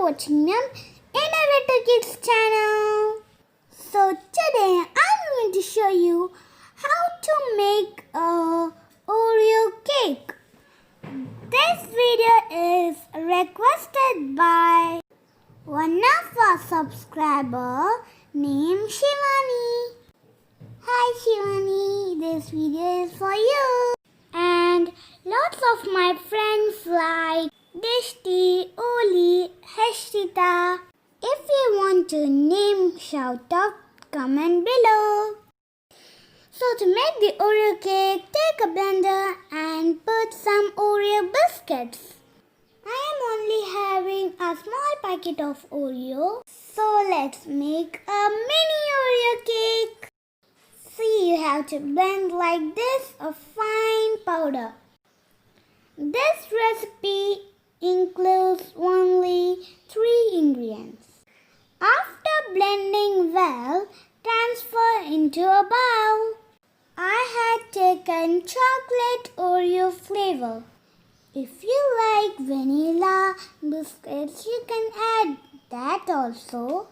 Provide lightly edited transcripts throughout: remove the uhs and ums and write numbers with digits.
watching them Innovator Kids channel. So today I'm going to show you how to make a Oreo cake. This video is requested by one of our subscriber named Shivani. Hi Shivani, this video is for you. And lots of my friends like Dishti, Oli, Heshita. If you want to name, shout out, comment below. So to make the Oreo cake, take a blender and put some Oreo biscuits. I am only having a small packet of Oreo. So let's make a mini Oreo cake. See, you have to blend like this a fine powder. This recipe includes only 3 ingredients. After blending well, transfer into a bowl. I had taken chocolate Oreo flavor. If you like vanilla biscuits, you can add that also.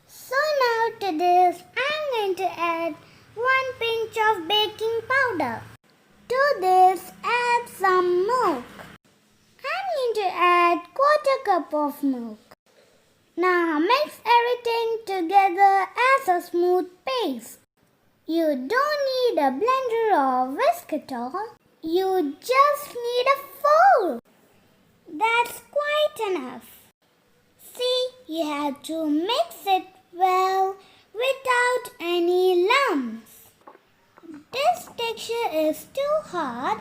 So now to this, I'm going to add 1 pinch of baking powder. To this, add some milk. I'm going to add 1/4 cup of milk. Now mix everything together as a smooth paste. You don't need a blender or whisk at all. You just need a fork. That's quite enough. See, you have to mix it well without any lumps. This texture is too hard,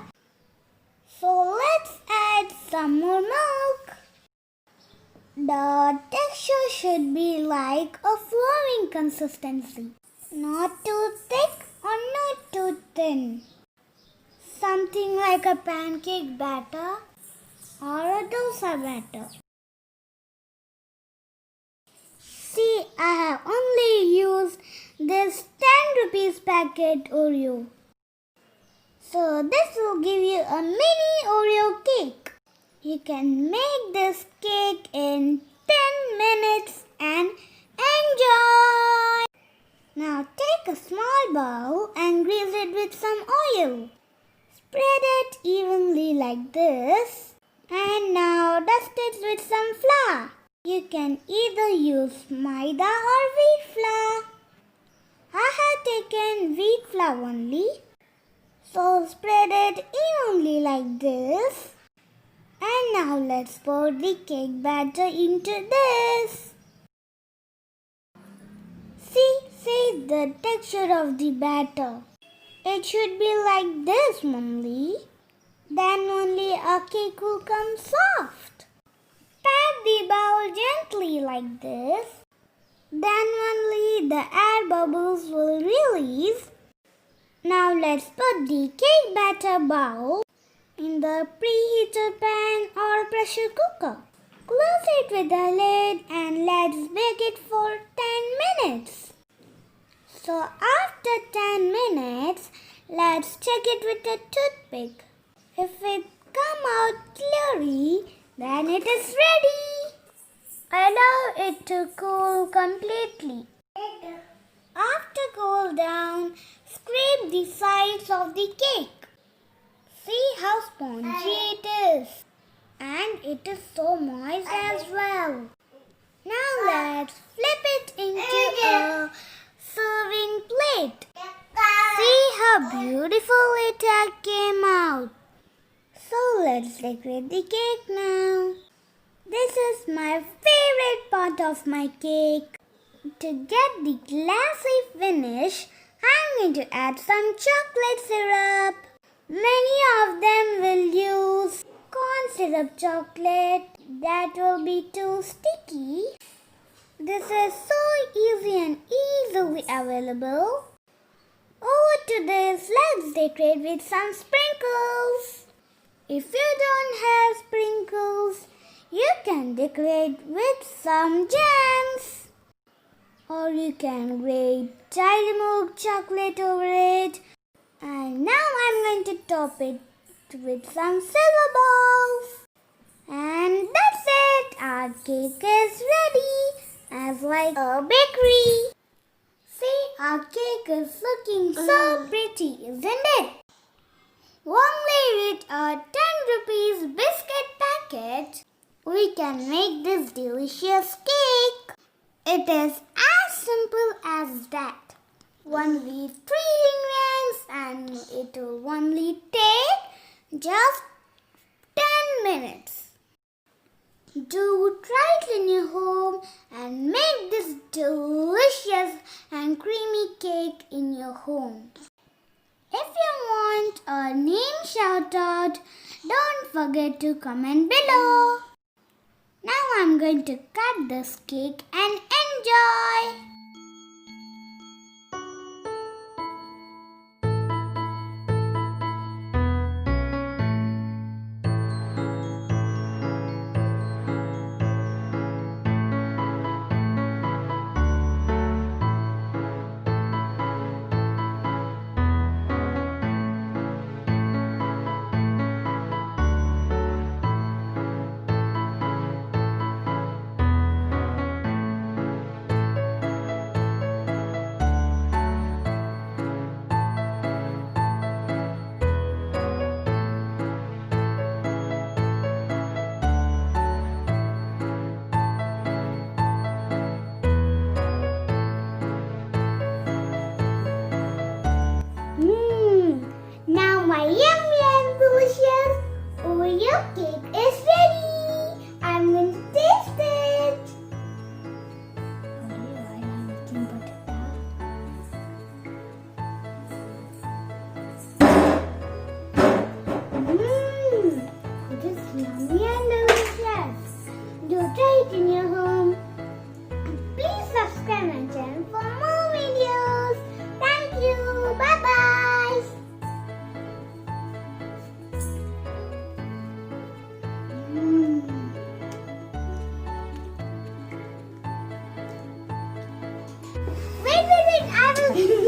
so let's add some more milk. The texture should be like a flowing consistency, not too thick or not too thin. Something like a pancake batter or a dosa batter. See, I have only used this 10 rupees packet Oreo. So this will give you a mini Oreo cake. You can make this cake in 10 minutes and enjoy. Now take a small bowl and grease it with some oil. Spread it evenly like this. And now dust it with some flour. You can either use maida or wheat flour. I have taken wheat flour only. So spread it evenly like this. And now let's pour the cake batter into this. See the texture of the batter. It should be like this only. Then only a cake will come soft. Pat the bowl gently like this. Then only the air bubbles will release. Now let's put the cake batter bowl in the preheated pan or pressure cooker. Close it with a lid and let's bake it for 10 minutes. So after 10 minutes, let's check it with a toothpick. If it comes out clearly, then it is ready. Allow it to cool completely. After cool down, scrape the sides of the cake. See how spongy it is. And it is so moist as well. Now let's flip it into a serving plate. See how beautiful it came out. So let's decorate the cake now. This is my favorite part of my cake. To get the glassy finish, I'm going to add some chocolate syrup. Many of them will use corn syrup chocolate. That will be too sticky. This is so easy and easily available. Over to this, let's decorate with some sprinkles. If you don't have sprinkles, you can decorate with some gems. Or you can grate dairy milk chocolate over it. And now I'm going to top it with some silver balls. And that's it. Our cake is looking so pretty, isn't it? Only with a 10 rupees biscuit packet, we can make this delicious cake. It is as simple as that. Only 3 ingredients and it will only take just 10 minutes. Do try it in your home and make this delicious and creamy cake in your home. If you want a name shout out, don't forget to comment below. Now I'm going to cut this cake and enjoy. Now my yummy and delicious Oreo cake is ready. I'm going to taste it. It is yummy and delicious. Do try it in your home. Please subscribe my channel for more videos. Thank you. Bye bye. Wait, I will